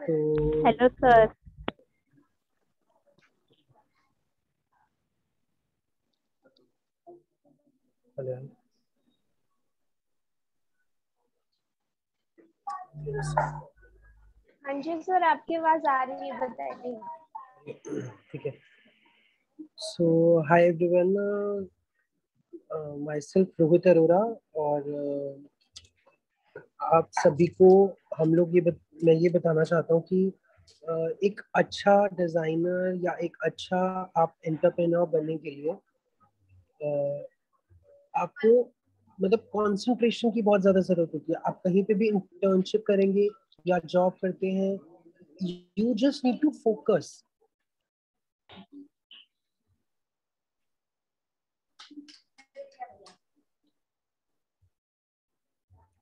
तो hello sir. Hello. हाँ जी sir, आपकी आवाज आ रही है, बताइए। ठीक है। So hi everyone, myself Rohit Arora. और आप सभी को मैं ये बताना चाहता हूँ कि एक अच्छा डिजाइनर या एक अच्छा आप एंटरप्रेन्योर बनने के लिए आपको मतलब कंसंट्रेशन की बहुत ज्यादा जरूरत होती है। आप कहीं पे भी इंटर्नशिप करेंगे या जॉब करते हैं, you just need to focus.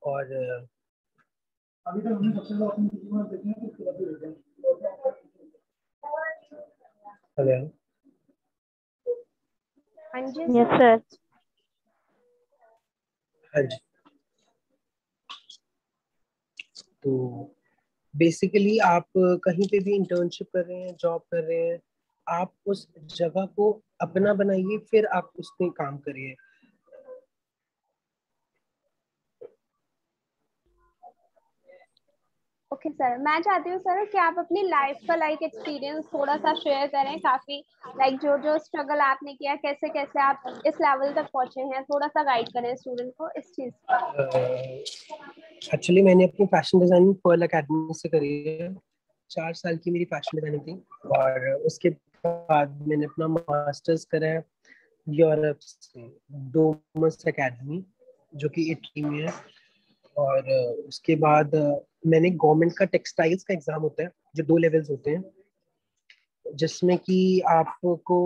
और अभी तक हमने सबसे ज्यादा अपनी टीम में देखे हैं कि हेलो। हाँ जी यस सर। सर। हाँ जी। तो बेसिकली आप कहीं पे भी इंटर्नशिप कर रहे हैं, जॉब कर रहे हैं, आप उस जगह को अपना बनाइए, फिर आप उसमें काम करिए। ओके सर, मैं चाहती हूँ सर कि आप अपनी लाइफ का एक्सपीरियंस थोड़ा सा शेयर करें। काफी जो जो स्ट्रगल आपने किया, कैसे कैसे आप इस लेवल तक पहुंचे हैं, थोड़ा सा गाइड करें स्टूडेंट को इस चीज एक्चुअली मैंने अपनी फैशन डिजाइनिंग पर्ल एकेडमी से करी है। 4 साल की मेरी फैशन डिजाइनिंग थी, और उसके बाद मैंने अपना मास्टर्स करा है यूरोप से, डोमस एकेडमी, जो कि इटली में है। और उसके बाद मैंने गवर्नमेंट का टेक्सटाइल्स का एग्जाम होता है, जो 2 लेवल्स होते हैं, जिसमें कि आपको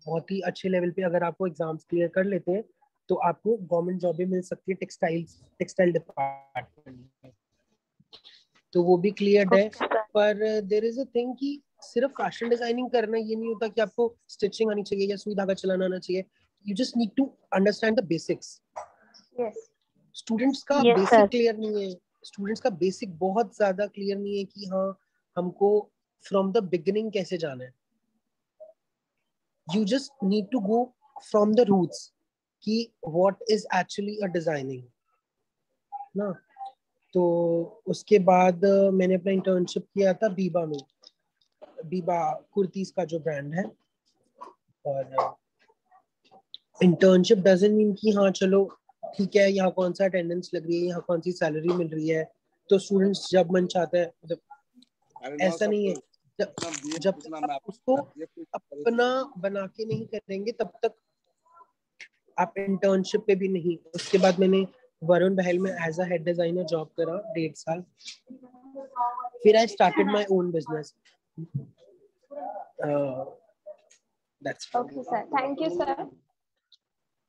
बहुत ही अच्छे लेवल पे अगर आपको एग्जाम्स क्लियर कर लेते हैं तो आपको गवर्नमेंट जॉब भी मिल सकती है टेक्सटाइल डिपार्टमेंट में। तो वो भी क्लियर है। Okay sir. पर देयर इज अ थिंग कि सिर्फ फैशन डिजाइनिंग करना ये नहीं होता कि आपको स्टिचिंग आनी चाहिए या सुई धागा चलाना आना चाहिए। You just need to understand the basics. Yes. Students का यस बेसिक सर। क्लियर नहीं है। स्टूडेंट्स का बेसिक बहुत ज्यादा क्लियर नहीं है कि हाँ, हमको फ्रॉम द बिगिनिंग कैसे जाना है। you just need to go from the roots कि what is actually a designing ना। तो उसके बाद मैंने अपना इंटर्नशिप किया था बीबा में। बीबा कुर्तीज का जो ब्रांड है। और इंटर्नशिप डजंट मीन कि हाँ चलो ठीक है, यहाँ कौन सा अटेंडेंस लग रही है, यहाँ कौन सी सैलरी मिल रही है तो स्टूडेंट्स जब मन चाहता है, मतलब ऐसा नहीं है। जब तक आप उसको अपना बना के नहीं करेंगे तब तक आप इंटर्नशिप पे भी नहीं। उसके बाद मैंने वरुण बहल में as a head designer job करा 1.5 साल। फिर I started my own business. That's okay sir, thank you sir.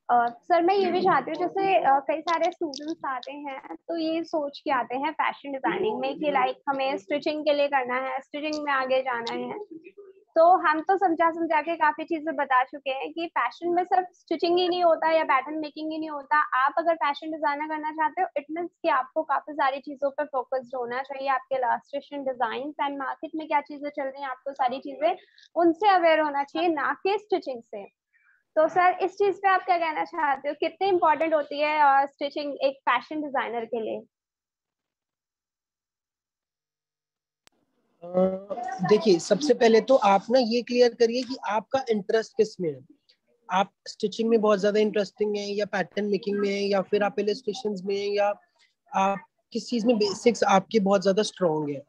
Sir मैं ये भी चाहती हूँ, जैसे कई सारे स्टूडेंट्स आते हैं तो ये सोच के आते हैं फैशन डिजाइनिंग में कि हमें स्टिचिंग के लिए करना है, स्टिचिंग में आगे जाना है। तो हम तो समझा समझा के काफी चीजें बता चुके हैं कि फैशन में सिर्फ स्टिचिंग ही नहीं होता या पैटर्न मेकिंग ही नहीं होता। आप अगर फैशन डिजाइनर करना चाहते हो, इट मीन्स कि आपको काफी सारी चीजों पर फोकस्ड होना चाहिए। आपके इलस्ट्रेशन, डिजाइन एंड मार्केट में क्या चीजें चल रही हैं, आपको सारी चीजें उनसे अवेयर होना चाहिए, ना कि स्टिचिंग से। तो सर इस चीज पे आप क्या कहना चाहते हो, कितनी इंपॉर्टेंट होती है स्टिचिंग एक फैशन डिजाइनर के लिए? देखिए, सबसे पहले तो आप ना ये क्लियर करिए कि आपका इंटरेस्ट किस में है। आप स्टिचिंग में बहुत ज्यादा इंटरेस्टिंग है, या पैटर्न मेकिंग में है, या फिर आप इलस्ट्रेशंस में है, या आप किस चीज में बेसिक्स आपके बहुत ज्यादा स्ट्रॉन्ग है।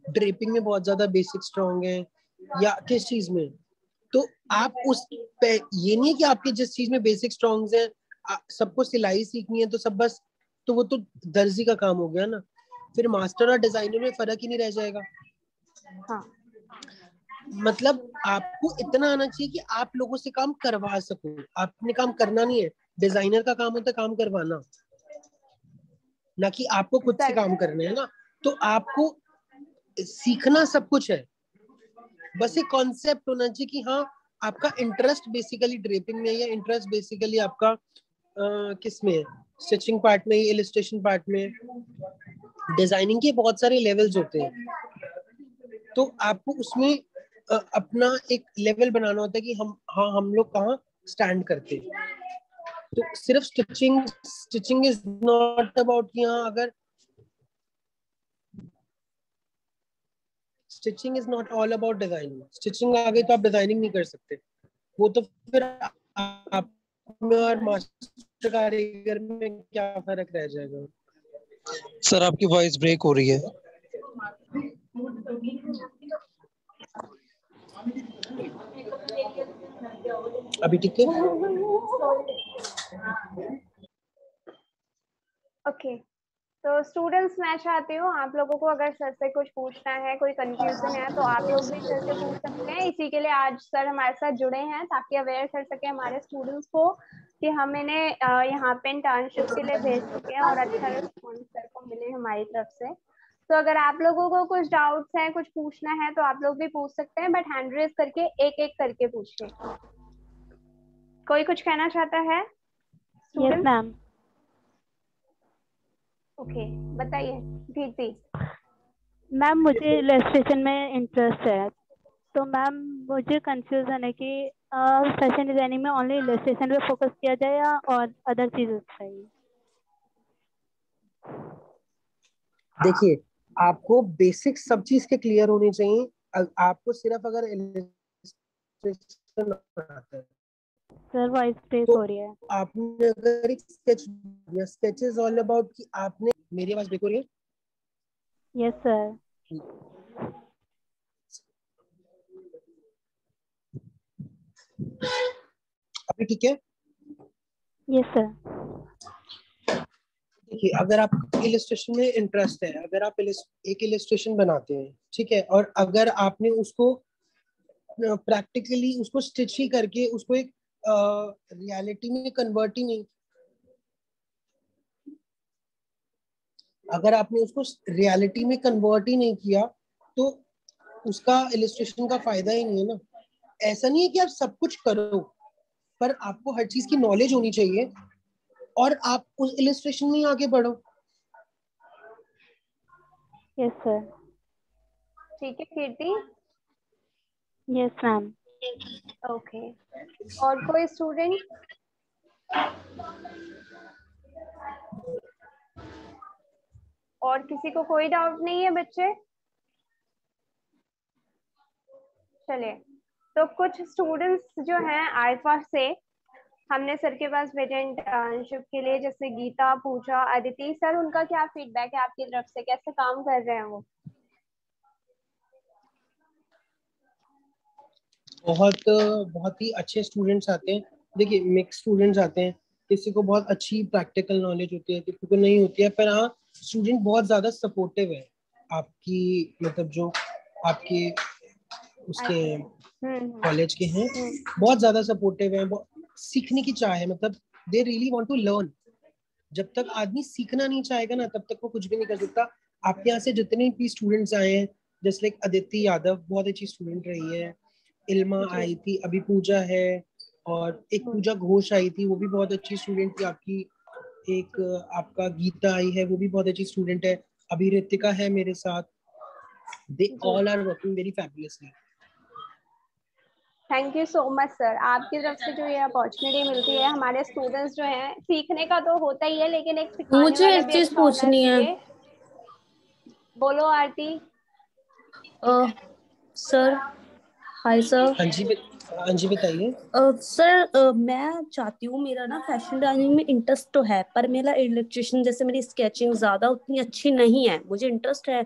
ड्रेपिंग में बहुत ज्यादा बेसिक स्ट्रॉन्ग है, या किस चीज में। तो आप उस पे, ये नहीं कि आपके जिस चीज में बेसिक स्ट्रॉन्ग है सबको सिलाई सीखनी है तो सब बस, तो वो तो दर्जी का काम हो गया ना। फिर मास्टर और डिजाइनर में फर्क ही नहीं रह जाएगा। हाँ। मतलब आपको इतना आना चाहिए कि आप लोगों से काम करवा सको। आपने काम करना नहीं है, डिजाइनर का काम होता है काम करवाना, ना कि आपको खुद से सर काम करना है ना। तो आपको सीखना सब कुछ है, बस एक कॉन्सेप्ट होना चाहिए कि हाँ, आपका इंटरेस्ट बेसिकली ड्रेपिंग में है, या इंटरेस्ट बेसिकली आपका किस में है, स्टिचिंग पार्ट में, इलस्ट्रेशन पार्ट में। डिजाइनिंग के बहुत सारे लेवल्स होते हैं। तो आपको उसमें अपना एक लेवल बनाना होता है कि हम लोग कहाँ स्टैंड करते हैं। तो सिर्फ स्टिचिंग इज नॉट अबाउट कि हाँ, अगर stitching is not all about designing. Stitching आ गई तो आप डिजाइनिंग नहीं कर सकते, वो तो फिर आप में और मास्टर कारीगर में क्या फर्क रह जाएगा। सर आपकी वॉइस ब्रेक हो रही है। अभी ठीक है? ओके, तो स्टूडेंट्स मैं चाहती हूँ आप लोगों को अगर सर से कुछ पूछना है, कोई कंफ्यूजन है, तो आप लोग भी सर से पूछ सकते हैं। इसी के लिए आज सर हमारे साथ जुड़े हैं ताकि अवेयर कर सके हमारे स्टूडेंट्स को कि हम इन्हें यहाँ पे इंटर्नशिप के लिए भेज सके और अच्छा रिस्पॉन्स सर को मिले हमारी तरफ से। तो अगर आप लोगों को कुछ डाउट्स हैं, कुछ पूछना है, तो आप लोग भी पूछ सकते हैं, बट हैंड रेज करके एक एक करके पूछिए। कोई कुछ कहना चाहता है? Yes ma'am. ओके, बताइए कीर्ति। मैम मुझे इलस्ट्रेशन में इंटरेस्ट है, तो मैम मुझे कंफ्यूजन है कि फैशन डिजाइनिंग में ओनली इलस्ट्रेशन पे फोकस किया जाए या और अदर चीजें चाहिए। देखिए, आपको बेसिक सब चीज के क्लियर होनी चाहिए। आपको सिर्फ अगर इलस्ट्रेशन आता है सर वॉइस ब्रेक तो हो रही है। आपने अगर एक स्केच इज ऑल अबाउट कि आपने, मेरी आवाज ब्रेक हो रही है? Yes sir. अभी ठीक है? Yes sir. देखिए, अगर आप इलस्ट्रेशन में इंटरेस्ट है, अगर आप एक इलस्ट्रेशन बनाते हैं, ठीक है, और अगर आपने उसको प्रैक्टिकली उसको स्टिच ही करके उसको एक रियलिटी में कन्वर्ट ही नहीं, अगर आपने उसको रियलिटी में कन्वर्ट ही नहीं किया तो उसका इलस्ट्रेशन का फायदा ही नहीं है ना। ऐसा नहीं है कि आप सब कुछ करो, पर आपको हर चीज की नॉलेज होनी चाहिए और आप उस इलस्ट्रेशन में ही आगे बढ़ो। Yes sir. ठीक है कीर्ति। Yes ma'am. ओके, और कोई स्टूडेंट? और किसी को कोई डाउट नहीं है बच्चे? चलिए, तो कुछ स्टूडेंट्स जो हैं आईफा से हमने सर के पास भेजे इंटर्नशिप के लिए, जैसे गीता, पूजा, अदिति। सर उनका क्या फीडबैक है आपकी तरफ से, कैसे काम कर रहे हैं वो? बहुत ही अच्छे स्टूडेंट्स आते हैं। देखिए, मिक्स स्टूडेंट्स आते हैं, किसी को बहुत अच्छी प्रैक्टिकल नॉलेज होती है, किसी को नहीं होती है, पर हाँ, स्टूडेंट बहुत ज्यादा सपोर्टिव है आपकी, मतलब जो आपके उसके कॉलेज के हैं, बहुत ज्यादा सपोर्टिव है, सीखने की चाह है, मतलब they really want to learn. जब तक आदमी सीखना नहीं चाहेगा ना, तब तक वो कुछ भी नहीं कर सकता। आपके यहाँ से जितने भी स्टूडेंट्स आए हैं, जैसे लाइक अदिति यादव बहुत अच्छी स्टूडेंट रही है, इल्मा आई थी, अभी पूजा है, और एक पूजा घोष आई थी, वो भी बहुत अच्छी स्टूडेंट थी आपकी। एक आपका गीता आई है, वो भी बहुत अच्छी स्टूडेंट है। अभी रितिका है मेरे साथ। They all are working very fabulously. Thank you so much sir. आपकी तरफ से जो ये अपॉर्चुनिटी मिलती है, हमारे स्टूडेंट्स जो हैं, सीखने का तो होता ही है, लेकिन एक सिखाने मुझे वाला एक भी चीज अच्छा होना पूछनी है। चाहिए। बोलो आरती। Sir, hi sir. हाँ जी बताइए। सर मैं चाहती हूँ, मेरा ना फैशन डिजाइनिंग में इंटरेस्ट तो है, पर मेरा इलेक्ट्रिशियन जैसे मेरी स्केचिंग ज्यादा उतनी अच्छी नहीं है। मुझे इंटरेस्ट है,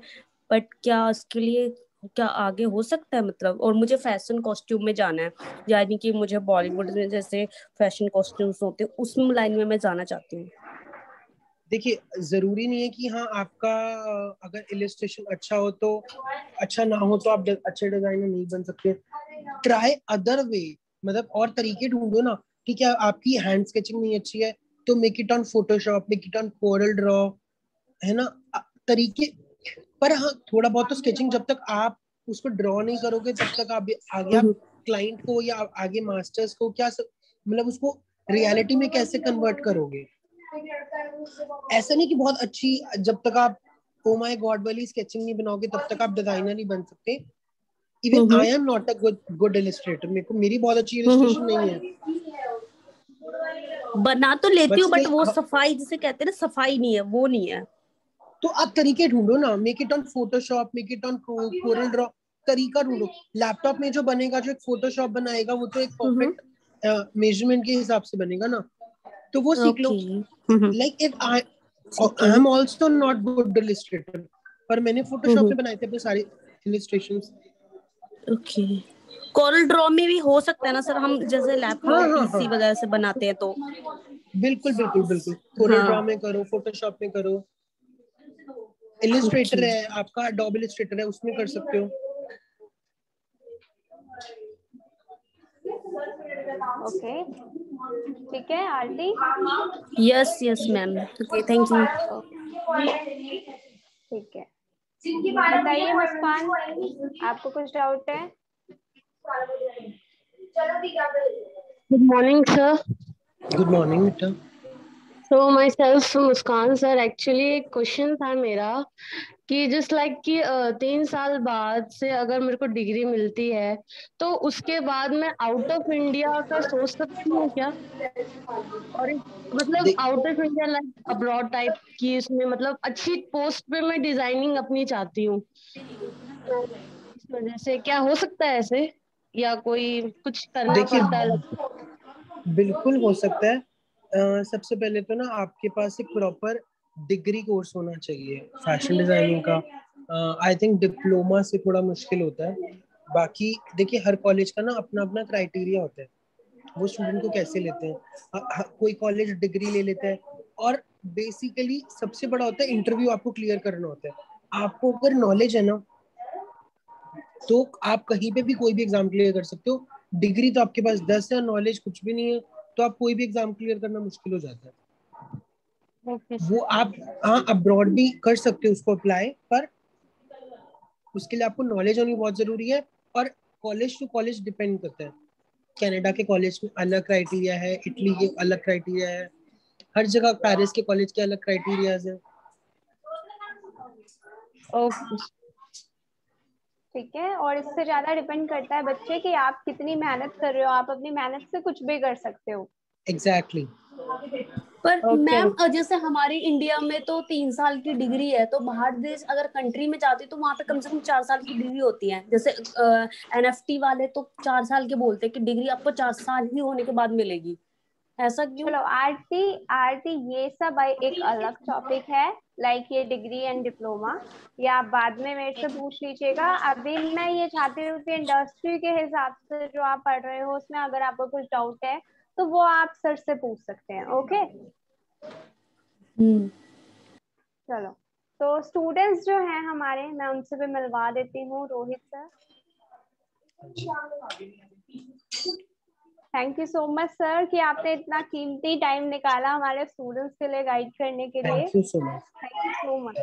बट क्या इसके लिए क्या आगे हो सकता है, मतलब? और मुझे फैशन कॉस्ट्यूम में जाना है, यानी कि मुझे बॉलीवुड में जैसे फैशन कॉस्ट्यूम्स होते हैं उस लाइन में मैं जाना चाहती हूँ। देखिए, जरूरी नहीं है कि हाँ आपका अगर इलस्ट्रेशन अच्छा हो तो, अच्छा ना हो तो आप अच्छे डिजाइनर नहीं बन सकते। ट्राई अदर वे, मतलब और तरीके ढूंढो ना कि क्या आपकी हैंड स्केचिंग नहीं अच्छी है तो make it on Photoshop, make it on Corel Draw, है ना, तरीके। पर हाँ, थोड़ा बहुत तो स्केचिंग, जब तक आप उसको ड्रॉ नहीं करोगे तब तक आप आगे आप क्लाइंट को या आगे मास्टर्स को क्या मतलब उसको रियलिटी में कैसे कन्वर्ट करोगे। ऐसा नहीं कि बहुत अच्छी, जब तक आप ओ माय गॉड वाली स्केचिंग नहीं बनाओगे तब तक आप डिजाइनर नहीं बन सकते। Even I am not a good Illustrator, मेरी बहुत अच्छी इलस्ट्रेशन नहीं है, बना तो लेती हूँ बट वो हाँ, सफाई जिसे कहते हैं ना, सफाई नहीं है, वो नहीं है। तो आप तरीके ढूंढो ना, make it on Photoshop, make it on Corel Draw, तरीका ढूंढो। लैपटॉप में जो बनेगा, जो एक फोटोशॉप बनाएगा, वो तो एक परफेक्ट मेजरमेंट के हिसाब से बनेगा ना, तो वो सीख लो। Like if I am also not good illustrator, पर मैंने फोटोशॉप में बनाए थे अपने सारे इलस्ट्रेशंस। ओके, कोरल ड्रॉ में भी हो सकता है ना सर, हम जैसे लैपटॉप पीसी वगैरह से बनाते हैं तो? बिल्कुल बिल्कुल बिल्कुल, कोरल ड्रॉ में करो, फोटोशॉप में करो, इलस्ट्रेटर है आपका, एडोब इलस्ट्रेटर है, उसमें कर सकते हो। ओके, ठीक है Aarti. Yes yes ma'am, okay thank you. ठीक है, बताइए मुस्कान, आपको कुछ डाउट है? Good morning sir. Good morning बेटा। So myself Muskan sir, actually एक क्वेश्चन था मेरा कि जस्ट लाइक कि 3 साल बाद से अगर मेरे को डिग्री मिलती है तो उसके बाद मैं आउट ऑफ इंडिया का सोच सकती हूँ क्या? और मतलब out of India like abroad type की, इसमें मतलब अच्छी पोस्ट पे मैं डिजाइनिंग अपनी चाहती हूँ, तो इस वजह से क्या हो सकता है ऐसे, या कोई कुछ करना देखिए, पड़ता है? बिल्कुल हो सकता है। सबसे पहले तो ना आपके पास एक प्रॉपर डिग्री कोर्स होना चाहिए फैशन डिजाइनिंग का। आई थिंक डिप्लोमा से थोड़ा मुश्किल होता है। बाकी देखिए, हर कॉलेज का ना अपना अपना क्राइटेरिया होता है, वो स्टूडेंट को कैसे लेते हैं। कोई कॉलेज डिग्री ले लेता है, और बेसिकली सबसे बड़ा होता है इंटरव्यू आपको क्लियर करना होता है। आपको अगर नॉलेज है ना, तो आप कहीं पे भी कोई भी एग्जाम क्लियर कर सकते हो। डिग्री तो आपके पास 10 है, नॉलेज कुछ भी नहीं है, तो आप कोई भी एग्जाम क्लियर करना मुश्किल हो जाता है। वो आप हाँ अब्रॉड भी कर सकते हो उसको अप्लाई, पर उसके लिए आपको नॉलेज होनी बहुत जरूरी है। और कॉलेज टू कॉलेज डिपेंड करता है। कनाडा के कॉलेज में अलग क्राइटेरिया है, इटली के अलग क्राइटेरिया है, हर जगह पेरिस के कॉलेज के अलग क्राइटेरियाज है। ओके, ठीक है, और इससे ज्यादा डिपेंड करता है बच्चे कि आप कितनी मेहनत कर रहे हो, आप अपनी मेहनत से कुछ भी कर सकते हो। एग्जैक्टली। पर मैम जैसे हमारी इंडिया में तो 3 साल की डिग्री है, तो बाहर देश अगर कंट्री में जाती तो वहां पे कम से कम 4 साल की डिग्री होती है। जैसे एनएफटी वाले तो 4 साल के बोलते हैं कि डिग्री आपको 4 साल ही होने के बाद मिलेगी, ऐसा क्यों? चलो आरती, आरती ये सब एक अलग टॉपिक है, लाइक ये डिग्री एंड डिप्लोमा, ये आप बाद में मेरे से पूछ लीजिएगा। अभी मैं ये चाहती हूँ कि इंडस्ट्री के हिसाब से जो आप पढ़ रहे हो उसमें अगर आपको कुछ डाउट है तो वो आप सर से पूछ सकते हैं। ओके, चलो, तो स्टूडेंट्स जो हैं हमारे, मैं उनसे भी मिलवा देती हूँ। Rohit sir, thank you so much sir कि आपने इतना कीमती टाइम निकाला हमारे स्टूडेंट्स के लिए गाइड करने के लिए। Thank you so much. Thank you so much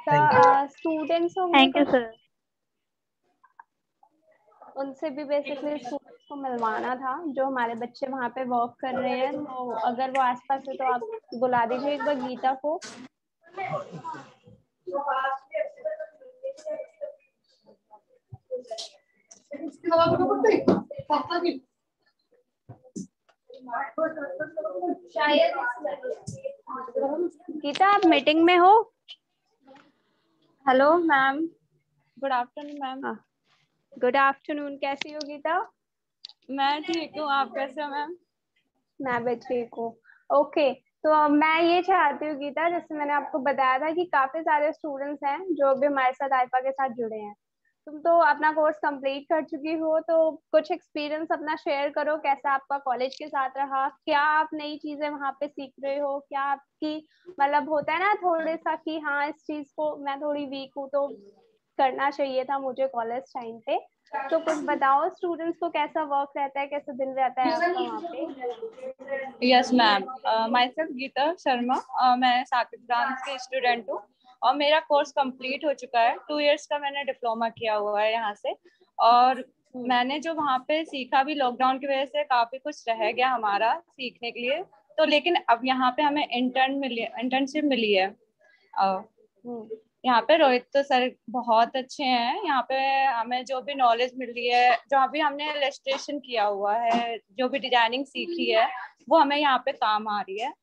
sir. Students होंगे थैंक यू कुछ, सर। उनसे भी बेसिकली स्टूडेंट्स को मिलवाना था जो हमारे बच्चे वहाँ पे वर्क कर रहे हैं, तो अगर वो आसपास है तो आप बुला दीजिए एक बार गीता को। गीता आप मीटिंग में हो? Hello ma'am, good afternoon ma'am. Good afternoon, कैसी हो गीता? मैं ठीक हूँ, आप कैसे हो मैम? मैं भी ठीक हूँ। ओके, तो मैं ये चाहती हूँ गीता, जैसे मैंने आपको बताया था कि काफी सारे स्टूडेंट्स हैं जो भी हमारे साथ आईपा के साथ जुड़े हैं। तुम तो अपना कोर्स कंप्लीट कर चुकी हो, तो कुछ एक्सपीरियंस अपना शेयर करो, कैसा आपका कॉलेज के साथ रहा, क्या आप नई चीजें वहां पे सीख रहे हो, क्या आपकी मतलब होता है ना थोड़े सा कि हाँ इस चीज को मैं थोड़ी वीक हूँ तो करना चाहिए था मुझे कॉलेज टाइम पे। तो कुछ बताओ स्टूडेंट्स को कैसा वर्क रहता है, कैसा दिन रहता है आपका वहाँ पे? Yes ma'am, myself Geeta Sharma, मैं साकिब डांस की स्टूडेंट हूँ और मेरा कोर्स कंप्लीट हो चुका है। 2 इयर्स का मैंने डिप्लोमा किया हुआ है यहाँ से। और मैंने जो वहाँ पे सीखा भी, लॉकडाउन की वजह से काफी कुछ रह गया हमारा सीखने के लिए, तो लेकिन अब यहाँ पे हमें इंटर्नशिप मिली है। यहाँ पे रोहित तो सर बहुत अच्छे हैं। यहाँ पे हमें जो भी नॉलेज मिल रही है, जो अभी हमने इलस्ट्रेशन किया हुआ है, जो भी डिजाइनिंग सीखी है, वो हमें यहाँ पे काम आ रही है।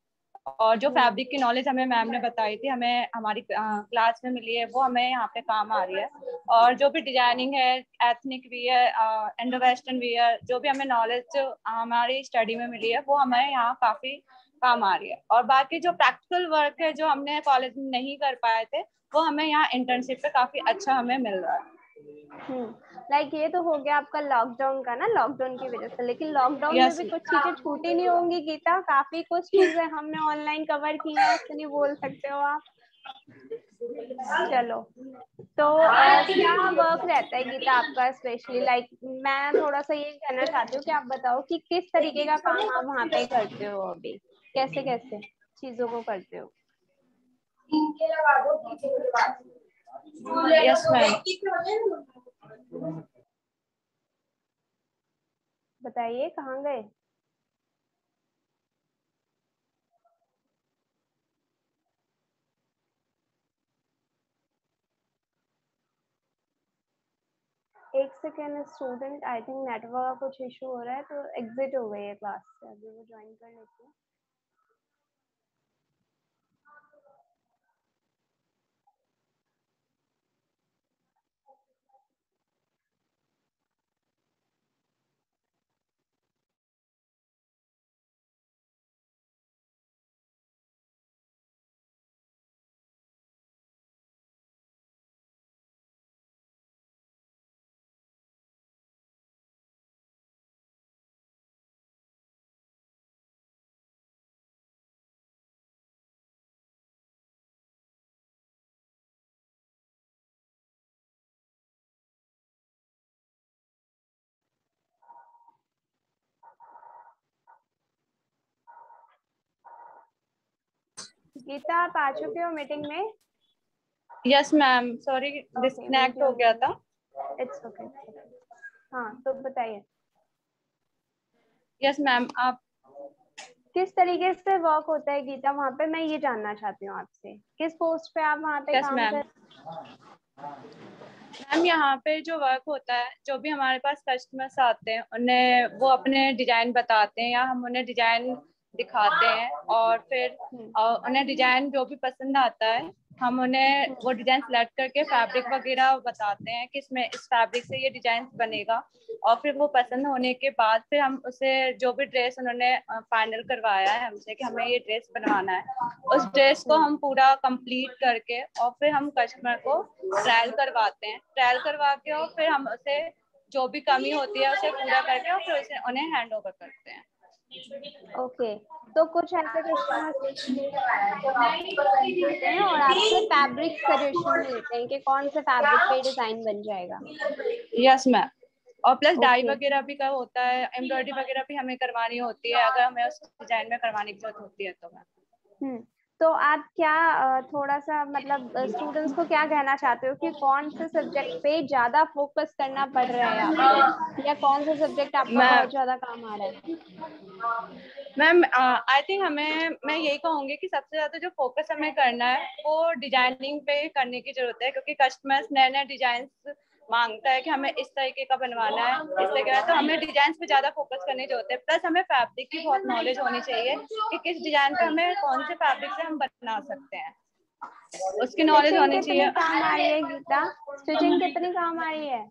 और जो फैब्रिक की नॉलेज हमें मैम ने बताई थी, हमें हमारी क्लास में मिली है, वो हमें यहाँ पे काम आ रही है। और जो भी डिजाइनिंग है, ethnic wear, Indo western wear, जो भी हमें नॉलेज हमारी स्टडी में मिली है, वो हमें यहाँ काफी काम आ रही है। और बाकी जो प्रैक्टिकल वर्क है जो हमने कॉलेज में नहीं कर पाए थे, वो हमें यहाँ इंटर्नशिप पे काफी अच्छा हमें मिल रहा है। लाइक ये तो हो गया आपका लॉकडाउन का ना, लॉकडाउन की वजह से। लेकिन लॉकडाउन में भी कुछ चीजें छूटी नहीं होंगी गीता, काफी कुछ चीजें हमने ऑनलाइन कवर की हैं, ऐसे नहीं बोल सकते हो आप। चलो, तो क्या वर्क रहता है गीता आपका स्पेशली? लाइक मैं थोड़ा सा ये कहना चाहती हूँ कि आप बताओ कि किस तरीके का काम आप वहाँ पे करते हो, अभी कैसे कैसे चीजों को करते हो? Yes ma'am. बताइए कहाँ गए? एक second student, I think network का कुछ इशू हो रहा है, तो एग्जिट हो गई है क्लास से, अभी वो ज्वाइन कर लेती है। गीता आप आ चुके हो मीटिंग में? यस मैम, सॉरी डिस्कनेक्ट हो गया था। It's okay. हाँ तो बताइए। यस मैम, आप किस तरीके से वर्क होता है गीता वहाँ पे, मैं ये जानना चाहती हूँ आपसे, किस पोस्ट पे आप वहाँ पे यस काम मैम। मैम यहाँ पे जो वर्क होता है, जो भी हमारे पास कस्टमर्स आते हैं, उन्हें वो अपने डिजाइन बताते हैं या हम उन्हें डिजाइन दिखाते हैं, और फिर उन्हें डिजाइन जो भी पसंद आता है, हम उन्हें वो डिजाइन सेलेक्ट करके फैब्रिक वगैरह बताते हैं कि इसमें इस फैब्रिक से ये डिजाइन बनेगा। और फिर वो पसंद होने के बाद फिर हम उसे, जो भी ड्रेस उन्होंने फाइनल करवाया है हमसे कि हमें ये ड्रेस बनवाना है, उस ड्रेस को हम पूरा कंप्लीट करके और फिर हम कस्टमर को ट्रायल करवाते हैं। ट्रायल करवा के और फिर हम उसे जो भी कमी होती है उसे पूरा करके और फिर उसे उन्हें हैंड ओवर करते हैं। ओके, तो कुछ ऐसे कस्टमर्स हैं और आपसे फैब्रिक सजेशन लेते हैं कि कौन से फैब्रिक पे डिजाइन बन जाएगा? यस मैम, और प्लस डाई वगैरह भी का होता है, एम्ब्रॉयडरी वगैरह भी हमें करवानी होती है अगर हमें उस डिजाइन में करवाने की जरूरत होती है तो मैम। तो आप क्या थोड़ा सा मतलब स्टूडेंट्स को क्या कहना चाहते हो कि कौन से सब्जेक्ट पे ज्यादा फोकस करना पड़ रहा है आपको, या कौन सा सब्जेक्ट आपका बहुत ज्यादा काम आ रहा है? मैम आई थिंक मैं यही कहूंगी कि सबसे ज्यादा जो फोकस हमें करना है वो डिजाइनिंग पे करने की जरूरत है, क्योंकि कस्टमर्स नए नए डिजाइन मांगता है कि हमें इस तरीके का बनवाना है, इस तरीके का, तो हमें डिजाइन पे ज्यादा फोकस करने की जरूरत है। प्लस हमें फैब्रिक की बहुत नॉलेज होनी चाहिए कि किस डिजाइन पे हमें कौन से फैब्रिक से हम बना सकते हैं, उसकी नॉलेज होनी चाहिए। काम आ रही है गीता, स्टिचिंग कितनी काम आ रही है?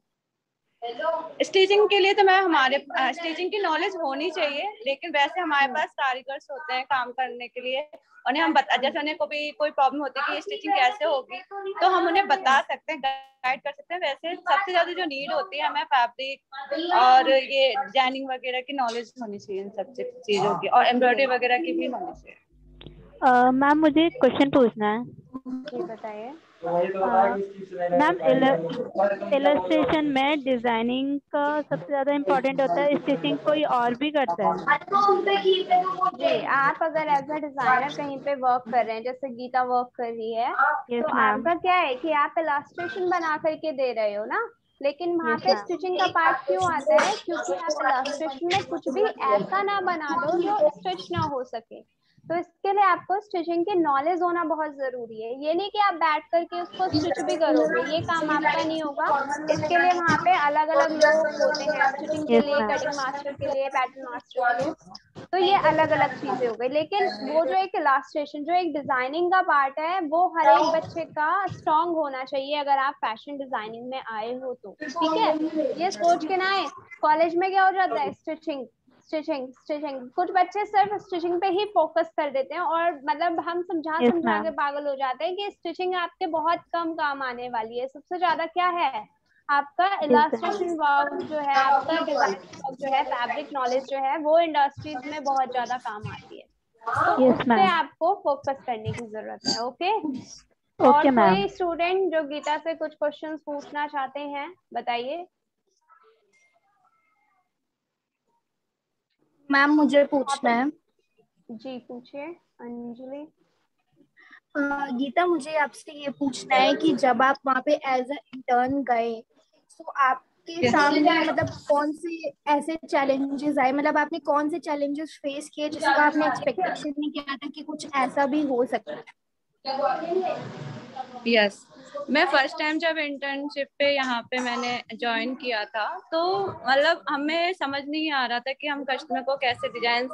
स्टिचिंग के लिए तो मैं हमारे स्टिचिंग की नॉलेज होनी चाहिए, लेकिन वैसे हमारे पास कारीगर्स होते हैं काम करने के लिए, उन्हें हम जैसे उन्हें कोई प्रॉब्लम होती है कि स्टिचिंग कैसे होगी, तो हम उन्हें बता सकते हैं, गाइड कर सकते हैं। वैसे सबसे ज्यादा जो नीड होती है हमें फैब्रिक और ये डिजाइनिंग वगैरह की नॉलेज होनी चाहिए, इन सब चीजों की, और एम्ब्रॉयडरी वगैरह की भी होनी चाहिए। मैम मुझे एक क्वेश्चन पूछना है। जी बताइए। मैम इलस्ट्रेशन में डिजाइनिंग का सबसे ज्यादा इम्पोर्टेंट होता है, स्टिचिंग कोई और भी करता है? जी, आप अगर एज अ डिजाइनर कहीं पे वर्क कर रहे हैं, जैसे गीता वर्क कर रही है, तो आपका क्या है कि आप इलस्ट्रेशन बना करके दे रहे हो ना, लेकिन वहाँ पे स्टिचिंग का पार्ट क्यों आता है? क्योंकि आप इलस्ट्रेशन में कुछ भी ऐसा ना बना दो जो स्टिच ना हो सके। तो इसके लिए आपको स्टिचिंग की नॉलेज होना बहुत जरूरी है। ये नहीं कि आप बैठ करके उसको स्टिच भी करोगे, ये काम आपका नहीं होगा। इसके लिए वहाँ पे अलग अलग लोग होते हैं स्टिचिंग के यस लिए, मैम। कटिंग मास्टर के लिए, पैटर्न मास्टर के लिए। तो ये अलग अलग चीजें हो गई। लेकिन वो जो एक इलास्ट्रेशन, जो एक डिजाइनिंग का पार्ट है, वो हर एक बच्चे का स्ट्रांग होना चाहिए अगर आप फैशन डिजाइनिंग में आए हो तो। ठीक है, ये सोच के ना आए। कॉलेज में क्या हो जाता है, स्टिचिंग स्टिचिंग स्टिचिंग, कुछ बच्चे सिर्फ स्टिचिंग पे ही फोकस कर देते हैं और मतलब हम समझा यस समझा के मैम। पागल हो जाते हैं कि स्टिचिंग आपके बहुत कम काम आने वाली है। सबसे ज्यादा क्या है आपका इलास्ट्रेशन वर्क जो है, आपका डिजाइन वर्क जो है, फैब्रिक नॉलेज जो है, वो इंडस्ट्रीज में बहुत ज्यादा काम आती है। तो उस यस पे मैम। आपको फोकस करने की जरूरत है। ओके। और ओके मैम। कोई स्टूडेंट जो गीता से कुछ क्वेश्चंस पूछना चाहते हैं, बताइए। मैम मुझे पूछना है। जी पूछिए अंजलि। गीता मुझे आपसे ये पूछना है कि जब आप वहाँ पे एज अ इंटर्न गए तो आपके सामने मतलब कौन से ऐसे चैलेंजेस आए, मतलब आपने कौन से चैलेंजेस फेस किए जिसका आपने एक्सपेक्टेशन नहीं किया था कि कुछ ऐसा भी हो सकता है? यस, मैं फर्स्ट टाइम जब इंटर्नशिप पे यहाँ पे मैंने ज्वाइन किया था, तो मतलब हमें समझ नहीं आ रहा था कि हम कस्टमर को कैसे डिजाइन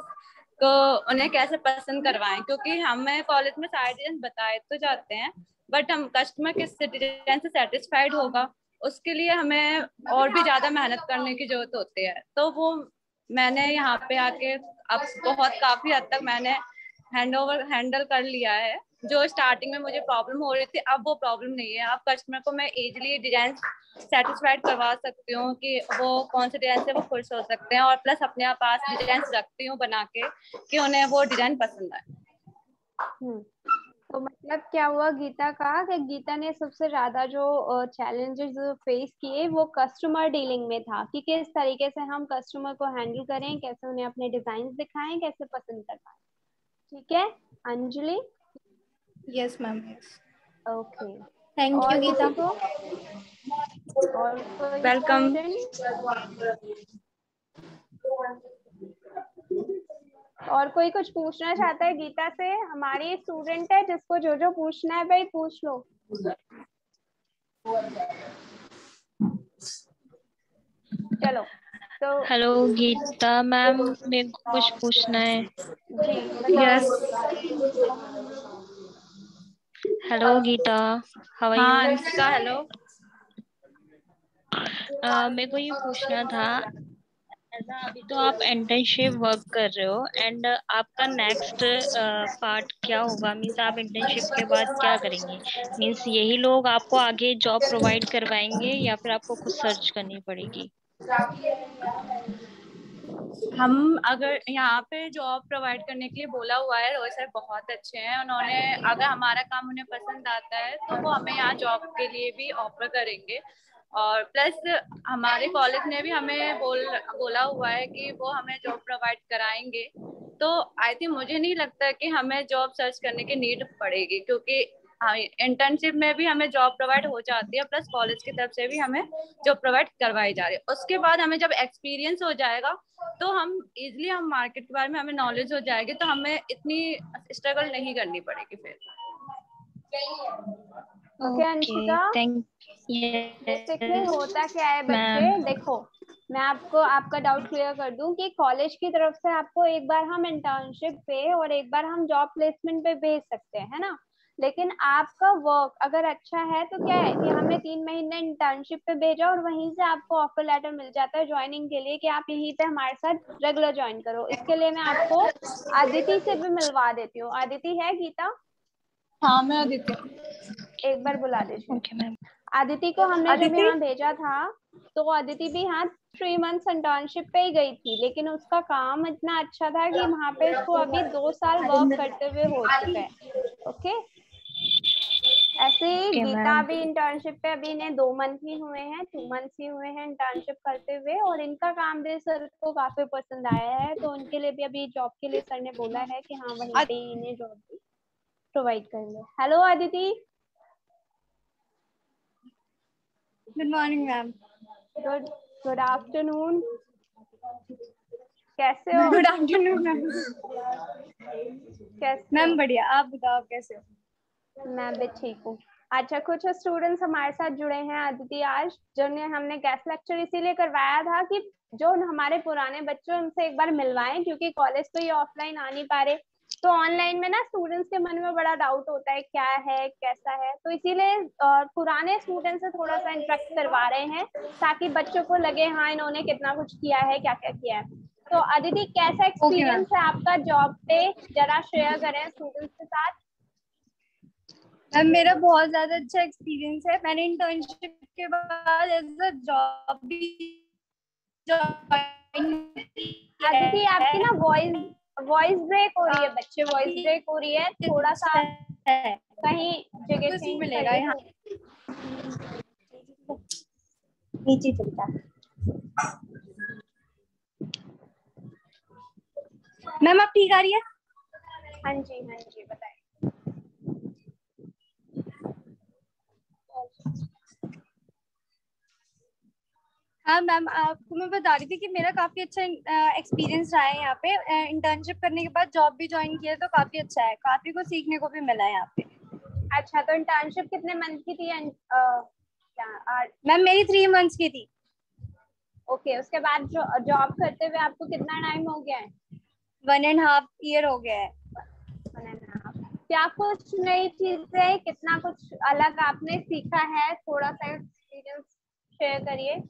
को उन्हें कैसे पसंद करवाएं, क्योंकि हमें कॉलेज में सारे डिजाइन बताए तो जाते हैं, बट हम कस्टमर किस डिजाइन से सेटिस्फाइड होगा उसके लिए हमें और भी ज्यादा मेहनत करने की जरूरत होती है। तो वो मैंने यहाँ पे आके अब बहुत काफी हद तक मैंने हैंडल कर लिया है। जो स्टार्टिंग में मुझे प्रॉब्लम हो रही थी, अब वो प्रॉब्लम नहीं है। अब कस्टमर को मैं इजीली डिजाइन सेटिस्फाइड करवा सकती हूँ कि वो कौन से डिजाइन से वो खुश हो सकते हैं, और प्लस अपने पास डिजाइन रखती हूँ बना के कि उन्हें वो डिजाइन पसंद आए। तो मतलब क्या हुआ गीता का, कि गीता ने सबसे ज्यादा जो चैलेंजेस फेस किए वो कस्टमर डीलिंग में था, कि किस तरीके से हम कस्टमर को हैंडल करें, कैसे उन्हें अपने डिजाइन दिखाएं, कैसे पसंद करवाएं। ठीक है Anjali. Yes ma'am. Okay, thank you और गीता। किसी को, और कोई वेलकम। स्टूडेंट, और कोई कुछ पूछना चाहता है गीता से? हमारी स्टूडेंट है, जिसको जो जो पूछना है भाई पूछ लो। चलो तो हेलो गीता मैम, मेरे को कुछ पूछना है। जी बताओ। Yes. Hello Geeta, how are हाँ यू? अंशिका, हेलो। मेरे को ये पूछना था, ऐसा अभी तो आप इंटर्नशिप वर्क कर रहे हो एंड आपका नेक्स्ट पार्ट क्या होगा? मीन्स आप इंटर्नशिप के बाद क्या करेंगे? मीन्स यही लोग आपको आगे जॉब प्रोवाइड करवाएंगे या फिर आपको खुद सर्च करनी पड़ेगी? हम अगर यहाँ पे जॉब प्रोवाइड करने के लिए बोला हुआ है, रोहित सर बहुत अच्छे हैं। उन्होंने अगर हमारा काम उन्हें पसंद आता है तो वो हमें यहाँ जॉब के लिए भी ऑफर करेंगे। और प्लस हमारे कॉलेज ने भी हमें बोला हुआ है कि वो हमें जॉब प्रोवाइड कराएंगे। तो आई थिंक मुझे नहीं लगता कि हमें जॉब सर्च करने की नीड पड़ेगी, क्योंकि इंटर्नशिप में भी हमें जॉब प्रोवाइड हो जाती है, प्लस कॉलेज की तरफ से भी हमें जॉब प्रोवाइड करवाई जा रही है। उसके बाद हमें जब एक्सपीरियंस हो जाएगा तो हम इजिली हम मार्केट के बारे में हमें नॉलेज हो जाएगी, तो हमें इतनी स्ट्रगल नहीं करनी पड़ेगी फिर। Okay Anshika, thank basically yes होता क्या है बच्चे, मैम। देखो मैं आपको आपका डाउट क्लियर कर दूं कि कॉलेज की तरफ से आपको एक बार हम इंटर्नशिप पे और एक बार हम जॉब प्लेसमेंट पे भेज सकते हैं, है ना। लेकिन आपका वर्क अगर अच्छा है तो क्या है कि हमने 3 महीने इंटर्नशिप पे भेजा और वहीं से आपको ऑफर लेटर मिल जाता है ज्वाइनिंग के लिए, कि आप यहीं पे हमारे साथ रेगुलर ज्वाइन करो। इसके लिए मैं आपको आदिति से भी मिलवा देती हूँ। आदिति है गीता? हाँ मैं अदिति। एक बार बुला दीजिए। Okay ma'am. आदिति को हमने जब अदिति। यहाँ भेजा था तो अदिति भी यहाँ 3 मंथ्स इंटर्नशिप पे ही गई थी, लेकिन उसका काम इतना अच्छा था कि वहां पे उसको अभी 2 साल वर्क करते हुए हो चुका है। ओके, ऐसे ही ओके गीता मैम। भी इंटर्नशिप पे अभी इन्हें 2 मंथ ही हुए हैं, 2 मंथ्स ही हुए हैं इंटर्नशिप करते हुए, और इनका काम भी सर को काफी पसंद आया है। तो उनके लिए भी अभी जॉब के लिए सर ने बोला है कि हाँ वहीं पे ही इन्हें जॉब भी प्रोवाइड कर ले। Hello Aditi. Good morning ma'am. Good good afternoon. कैसे हो? Good afternoon ma'am. कैसे मैम बढ़िया, आप बताओ आप कैसे हो? मैं भी ठीक हूँ। अच्छा, कुछ स्टूडेंट्स हमारे साथ जुड़े हैं अदिति आज, जिन्हें हमने गेस्ट लेक्चर इसीलिए करवाया था कि जो हमारे पुराने बच्चे उनसे एक बार मिलवाएं, क्योंकि कॉलेज तो ये ऑफलाइन आ नहीं पा रहे, तो ऑनलाइन में ना स्टूडेंट्स के मन में बड़ा डाउट होता है क्या है कैसा है, तो इसीलिए पुराने स्टूडेंट्स से थोड़ा सा इंटरेक्ट करवा रहे हैं ताकि बच्चों को लगे हाँ इन्होंने कितना कुछ किया है, क्या क्या किया है। तो अदिति, कैसा एक्सपीरियंस है आपका जॉब पे, जरा शेयर करें स्टूडेंट्स के साथ। मैम मेरा बहुत ज्यादा अच्छा एक्सपीरियंस है। मैंने इंटर्नशिप के बाद एज अ जॉब भी अदिति, आपकी ना वॉइस ब्रेक हो रही है, बच्चे वॉइस ब्रेक हो रही है, थोड़ा सा कहीं जगह चेंज मिलेगा यहाँ नीचे चलता। मैम आप ठीक आ रही है? हाँ जी बताइए। हाँ मैम, आपको मैं बता रही थी कि मेरा काफी अच्छा एक्सपीरियंस रहा है यहाँ पे। इंटर्नशिप करने के बाद जॉब भी ज्वाइन किया तो काफी अच्छा है, काफी कुछ सीखने को भी मिला है यहाँ पे। अच्छा, तो इंटर्नशिप कितने मंथ की थी? मैम मेरी 3 मंथ्स की थी। ओके, उसके बाद जो जॉब करते हुए आपको कितना टाइम हो गया है? 1.5 ईयर हो गया है। 1.5। क्या कुछ नई चीजें, कितना कुछ अलग आपने सीखा है? थोड़ा सा एक्सपीरियंस शेयर करिए।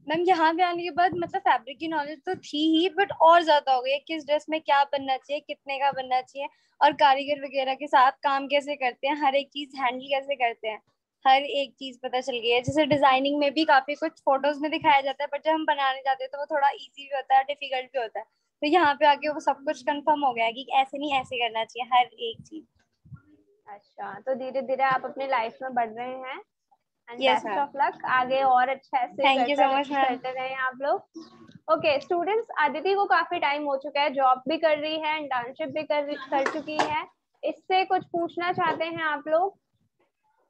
मैम यहाँ पे आने के बाद मतलब फैब्रिक की नॉलेज तो थी ही, बट और ज्यादा हो गई है। किस ड्रेस में क्या बनना चाहिए, कितने का बनना चाहिए, और कारीगर वगैरह के साथ काम कैसे करते हैं, हर एक चीज हैंडल कैसे करते हैं, हर एक चीज पता चल गई है। जैसे डिजाइनिंग में भी काफी कुछ फोटोज में दिखाया जाता है, बट जब हम बनाने जाते हैं तो वो थोड़ा इजी भी होता है, डिफिकल्ट भी होता है। तो यहाँ पे आके वो सब कुछ कंफर्म हो गया है कि ऐसे नहीं ऐसे करना चाहिए हर एक चीज। अच्छा, तो धीरे धीरे आप अपने लाइफ में बढ़ रहे हैं। Yes, बेस्ट ऑफ लक, आगे और अच्छा ऐसे Thank you so much, ma'am. करते रहे आप लोग। ओके स्टूडेंट्स, अदिति को काफी टाइम हो चुका है, जॉब भी कर रही है, इंटर्नशिप भी कर चुकी है। इससे कुछ पूछना चाहते हैं आप लोग?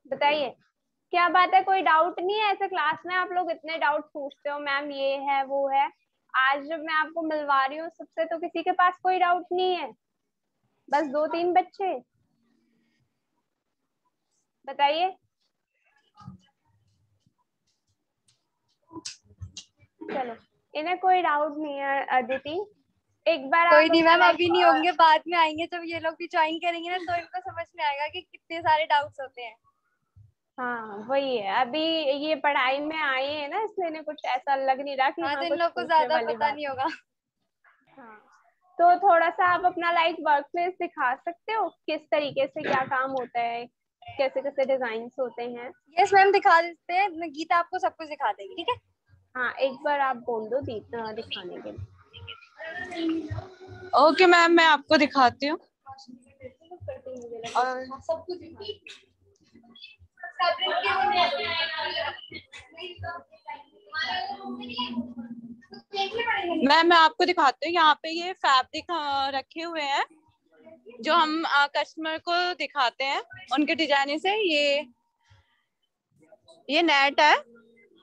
बताइए, क्या बात है, कोई डाउट नहीं है? ऐसे क्लास में आप लोग इतने डाउट पूछते हो, मैम ये है वो है, आज जब मैं आपको मिलवा रही हूँ सबसे, तो किसी के पास कोई डाउट नहीं है? बस 2-3 बच्चे, बताइए। चलो, इन्हें कोई डाउट नहीं है अदिति, एक बार कोई आप नहीं मैम, like, अभी नहीं होंगे, बाद में आएंगे जब ये लोग भी ज्वाइन करेंगे ना, तो इनको समझ में आएगा कि कितने सारे डाउट्स होते हैं। हाँ वही है, अभी ये पढ़ाई में आए हैं ना, इसलिए इन्हें कुछ ऐसा लग नहीं रहा कि हाँ, हाँ तो कुछ इन लोग को पूछने ज्यादा वाली पता बात नहीं होगा। हाँ, तो थोड़ा सा आप अपना वर्क प्लेस दिखा सकते हो, किस तरीके से क्या काम होता है, कैसे कैसे डिजाइन होते हैं? यस मैम, दिखा देते हैं, गीता आपको सब कुछ दिखा देगी, ठीक है? हाँ, एक बार आप बोल दो दिखाने के लिए। ओके मैम, मैं आपको दिखाती हूँ। मैं आपको दिखाती हूँ, यहाँ पे ये फैब्रिक रखे हुए हैं जो हम कस्टमर को दिखाते हैं उनके डिजाइनिंग से। ये नेट है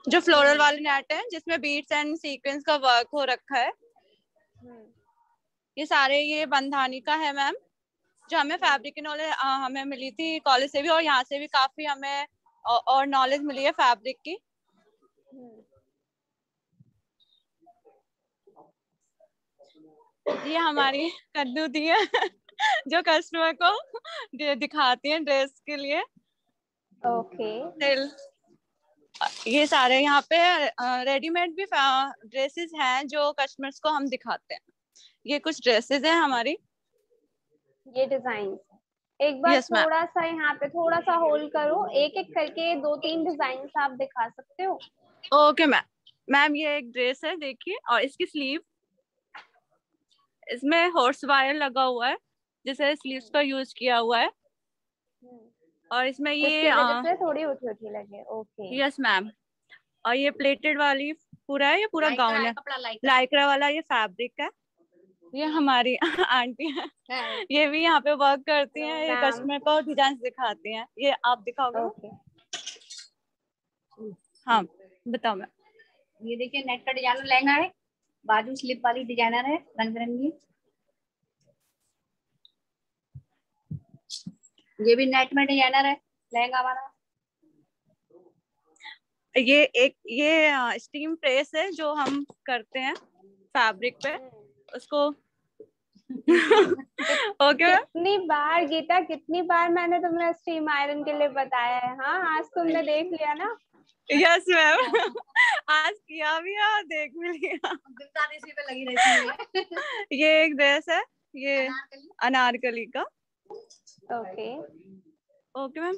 जो फ्लोरल वाले नेट है, जिसमें बीट्स एंड सीक्वेंस का वर्क हो रखा है। ये सारे ये बंधानी का है मैम, जो हमें फैब्रिक की नॉलेज हमें मिली थी कॉलेज से भी, और यहाँ से भी काफी हमें और नॉलेज मिली है फैब्रिक की। ये हमारी कद्दू दी है जो कस्टमर को दिखाती हैं ड्रेस के लिए। ओके, ये सारे यहाँ पे रेडीमेड भी ड्रेसेस हैं जो कस्टमर्स को हम दिखाते हैं। ये कुछ ड्रेसेस हैं हमारी, ये डिजाइन। एक बार थोड़ा सा यहाँ पे थोड़ा सा होल्ड करो, एक एक करके 2-3 डिजाइन आप दिखा सकते हो? ओके मैम, ये एक ड्रेस है देखिए, और इसकी स्लीव, इसमें हॉर्स वायर लगा हुआ है जिसे स्लीव्स का यूज किया हुआ है, और इसमें ये वजह से थोड़ी उठी लगे। Okay, yes ma'am. और ये प्लेटेड वाली पूरा है, ये पूरा गाउन है, लाइक्रा वाला ये फैब्रिक है। ये हमारी आंटी है, ये भी यहाँ पे वर्क करती हैं, ये कस्टमर को डिजाइन दिखाती हैं। ये आप दिखाओगे? हाँ बताओ मैम। ये देखिए नेट का डिजाइन लहंगा है, बाजू स्लिप वाली डिजाइनर है रंग बिरंगी। ये भी नेट में डिजाइनर है लहंगा वाला। ये स्टीम प्रेस है जो हम करते हैं फैब्रिक पे उसको। ओके कितनी बार गीता, कितनी बार मैंने तुम्हें स्टीम आयरन के लिए बताया है। हाँ, आज तुमने देख लिया ना। यस मैम, आज किया भी है, देख भी लिया। इसी पे लगी रहती है। ये एक ड्रेस है, ये अनारकली का। ओके ओके मैम,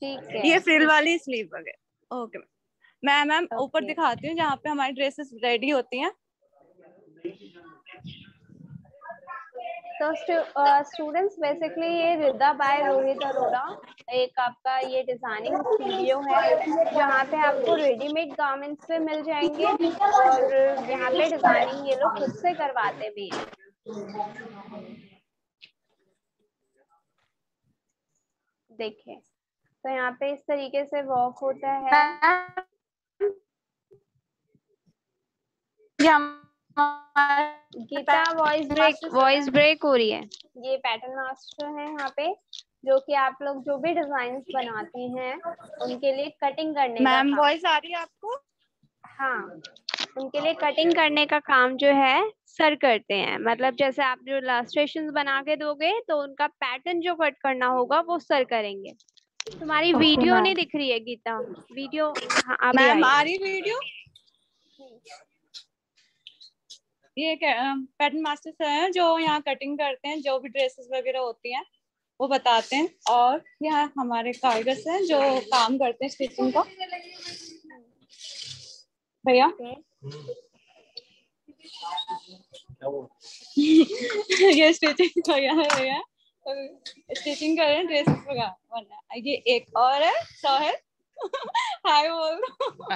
ठीक है। ये फ्रिल वाली स्लीव वगैरह। ओके मैम ऊपर Okay. दिखाती हूँ जहाँ पे हमारी ड्रेसेस रेडी होती हैं। तो स्टूडेंट्स बेसिकली ये रिदा बाय रोहित अरोड़ा एक आपका ये डिजाइनिंग स्टूडियो है जहाँ पे आपको रेडीमेड गारमेंट्स पे मिल जाएंगे और यहाँ पे डिजाइनिंग ये लोग खुद से करवाते भी हैं। देखिए तो यहाँ पे इस तरीके से वर्क होता है। गीता वॉइस ब्रेक हो रही है। ये पैटर्न मास्टर है यहाँ पे जो कि आप लोग जो भी डिजाइन बनाती हैं उनके लिए कटिंग करने का मैम काम। वॉइस आ रही है आपको? हाँ, उनके लिए कटिंग करने का काम जो है सर करते हैं। मतलब जैसे आप जो इलस्ट्रेशंस बना के दोगे तो उनका पैटर्न जो कट करना होगा वो सर करेंगे। तुम्हारी वीडियो नहीं दिख रही है गीता, वीडियो। हाँ, अभी मैम आई। आ रही वीडियो। ये पैटर्न मास्टर हैं जो यहाँ कटिंग करते हैं, जो भी ड्रेसेस वगैरह होती हैं वो बताते हैं। और यहाँ हमारे कारीगर हैं जो काम करते हैं स्टिचिंग का। भैया ये स्टिचिंग भैया है, भैया स्टिचिंग कर रहे हैं ड्रेसेस वगैरह। ये एक और है सोहेल। हाय बोल दो।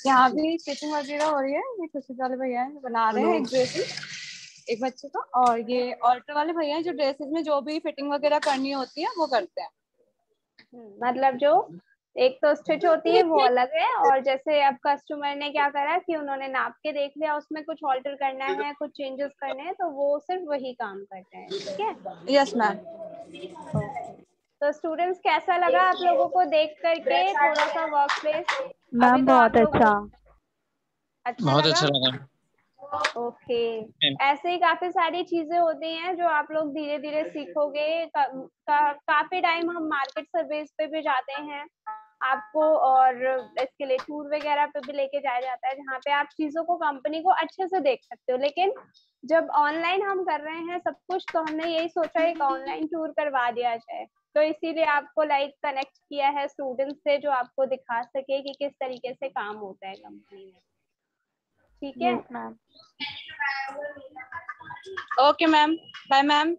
यहाँ भी स्टिचिंग वगैरह हो रही है। ये खुशी वाले भैया हैं बना रहे हैं एक ड्रेसेस एक बच्चे का। और ये ऑल्टर वाले भैया हैं जो ड्रेसेस में जो भी फिटिंग वगैरह करनी होती है वो करते हैं। मतलब जो एक तो स्टिच होती है वो अलग है, और जैसे अब कस्टमर ने क्या करा कि उन्होंने नाप के देख लिया, उसमें कुछ ऑल्टर करना है, कुछ चेंजेस करने हैं, तो वो सिर्फ वही काम करते हैं। ठीक है? Yes ma'am. तो स्टूडेंट्स कैसा लगा आप लोगों को देख करके थोड़ा सा वर्क प्लेस? मैम बहुत अच्छा। बहुत अच्छा लगा। ओके, ऐसे ही काफी सारी चीजें होती हैं जो आप लोग धीरे धीरे सीखोगे। काफी टाइम हम मार्केट सर्विस पे भी जाते हैं आपको, और इसके लिए टूर वगैरह पे भी लेके जाया जाता है जहाँ पे आप चीजों को, कंपनी को अच्छे से देख सकते हो। लेकिन जब ऑनलाइन हम कर रहे हैं सब कुछ, तो हमने यही सोचा एक ऑनलाइन टूर करवा दिया जाए, तो इसीलिए आपको कनेक्ट किया है स्टूडेंट्स से जो आपको दिखा सके कि किस तरीके से काम होता है कंपनी में। ठीक है ma'am. Okay ma'am, bye ma'am.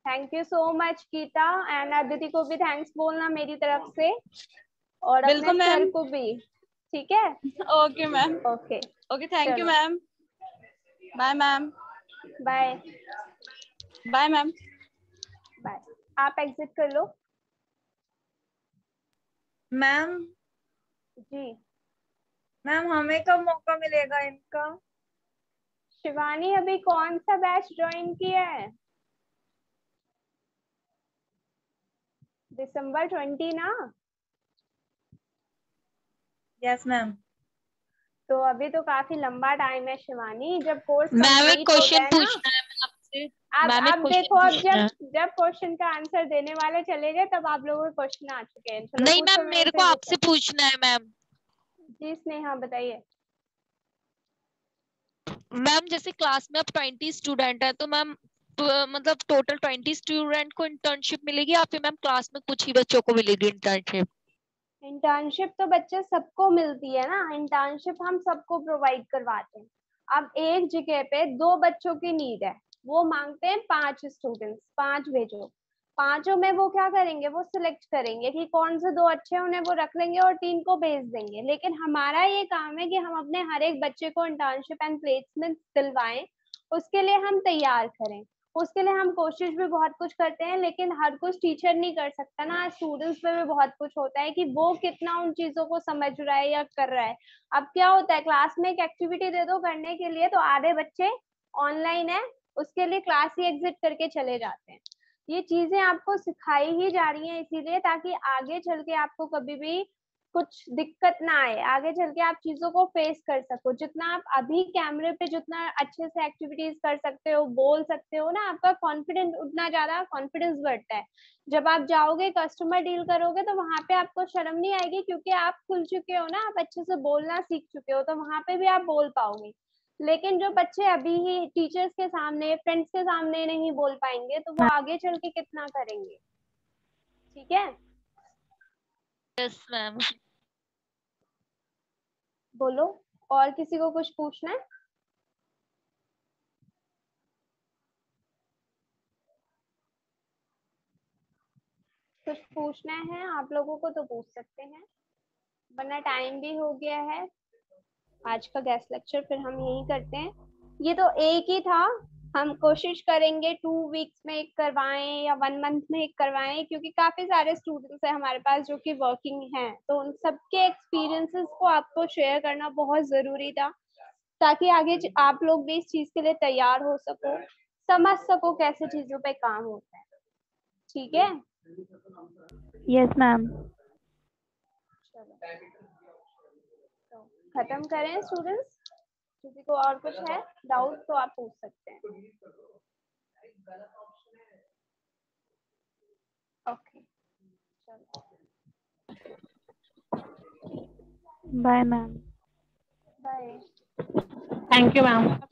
Thank you so much Geeta, and Aditi को भी थैंक्स बोलना मेरी तरफ से, और अपने सर को भी। ठीक है? Okay ma'am. Okay okay, thank you ma'am. Bye ma'am. Bye bye ma'am. Bye. आप एग्जिट कर लो। मैम जी मैम, हमें कब मौका मिलेगा इनका? शिवानी अभी कौन सा बैच ज्वाइन किया है? दिसंबर 20 ना? Yes ma'am. तो अभी तो काफी लंबा टाइम है शिवानी। जब कोर्स मैम एक क्वेश्चन पूछना है आपसे। अब देखो, अब जब क्वेश्चन का आंसर देने वाले चले गए तब आप लोगों के क्वेश्चन आ चुके हैं। चलो नहीं मैम, मेरे को आपसे पूछना है मैम। जी स्नेहा बताइए। मैम जैसे क्लास में अब 20 स्टूडेंट है तो मैम मतलब टोटल 20 स्टूडेंट को इंटर्नशिप मिलेगी या फिर मैम क्लास में कुछ ही बच्चों को मिलेगी इंटर्नशिप? इंटर्नशिप तो बच्चे सबको मिलती है ना, इंटर्नशिप हम सबको प्रोवाइड करवाते हैं। अब एक जगह पे 2 बच्चों की नीड है, वो मांगते हैं 5 स्टूडेंट्स, 5 भेजो। 5 में वो क्या करेंगे, वो सिलेक्ट करेंगे कि कौन से 2 अच्छे हैं, उन्हें वो रख लेंगे और 3 को भेज देंगे। लेकिन हमारा ये काम है कि हम अपने हर एक बच्चे को इंटर्नशिप एंड प्लेसमेंट दिलवाएं, उसके लिए हम तैयार करें। उसके लिए हम कोशिश भी बहुत कुछ करते हैं, लेकिन हर कुछ टीचर नहीं कर सकता ना, स्टूडेंट्स पे भी बहुत कुछ होता है कि वो कितना उन चीजों को समझ रहा है या कर रहा है। अब क्या होता है, क्लास में एक एक्टिविटी दे दो करने के लिए तो आधे बच्चे ऑनलाइन है, उसके लिए क्लास ही एग्जिट करके चले जाते हैं। ये चीजें आपको सिखाई ही जा रही हैं इसीलिए, ताकि आगे चल के आपको कभी भी कुछ दिक्कत ना आए, आगे चल के आप चीजों को फेस कर सको। जितना आप अभी कैमरे पे जितना अच्छे से एक्टिविटीज कर सकते हो, बोल सकते हो ना, आपका कॉन्फिडेंस उतना ज्यादा कॉन्फिडेंस बढ़ता है। जब आप जाओगे कस्टमर डील करोगे तो वहां पे आपको शर्म नहीं आएगी, क्योंकि आप खुल चुके हो ना, आप अच्छे से बोलना सीख चुके हो, तो वहां पे भी आप बोल पाओगे। लेकिन जो बच्चे अभी ही टीचर्स के सामने, फ्रेंड्स के सामने नहीं बोल पाएंगे, तो वो आगे चल के कितना करेंगे। ठीक है, यस मैम। बोलो, और किसी को कुछ पूछना है? कुछ पूछना है आप लोगों को तो पूछ सकते हैं, वरना टाइम भी हो गया है। आज का गेस्ट लेक्चर फिर हम यही करते हैं। ये तो एक ही था, हम कोशिश करेंगे 2 वीक्स में एक करवाएं या 1 मंथ में एक करवाएं, क्योंकि काफी सारे स्टूडेंट्स हैं हमारे पास जो कि वर्किंग हैं, तो उन सबके एक्सपीरियंसेस को आपको शेयर करना बहुत जरूरी था, ताकि आगे आप लोग भी इस चीज के लिए तैयार हो सको, समझ सको कैसे चीजों पे काम होता है। ठीक है, यस मैम। चलो तो खत्म करें स्टूडेंट्स। किसी को और कुछ है डाउट तो आप पूछ सकते हैं। ओके, चलो bye ma'am. Bye. Thank you ma'am.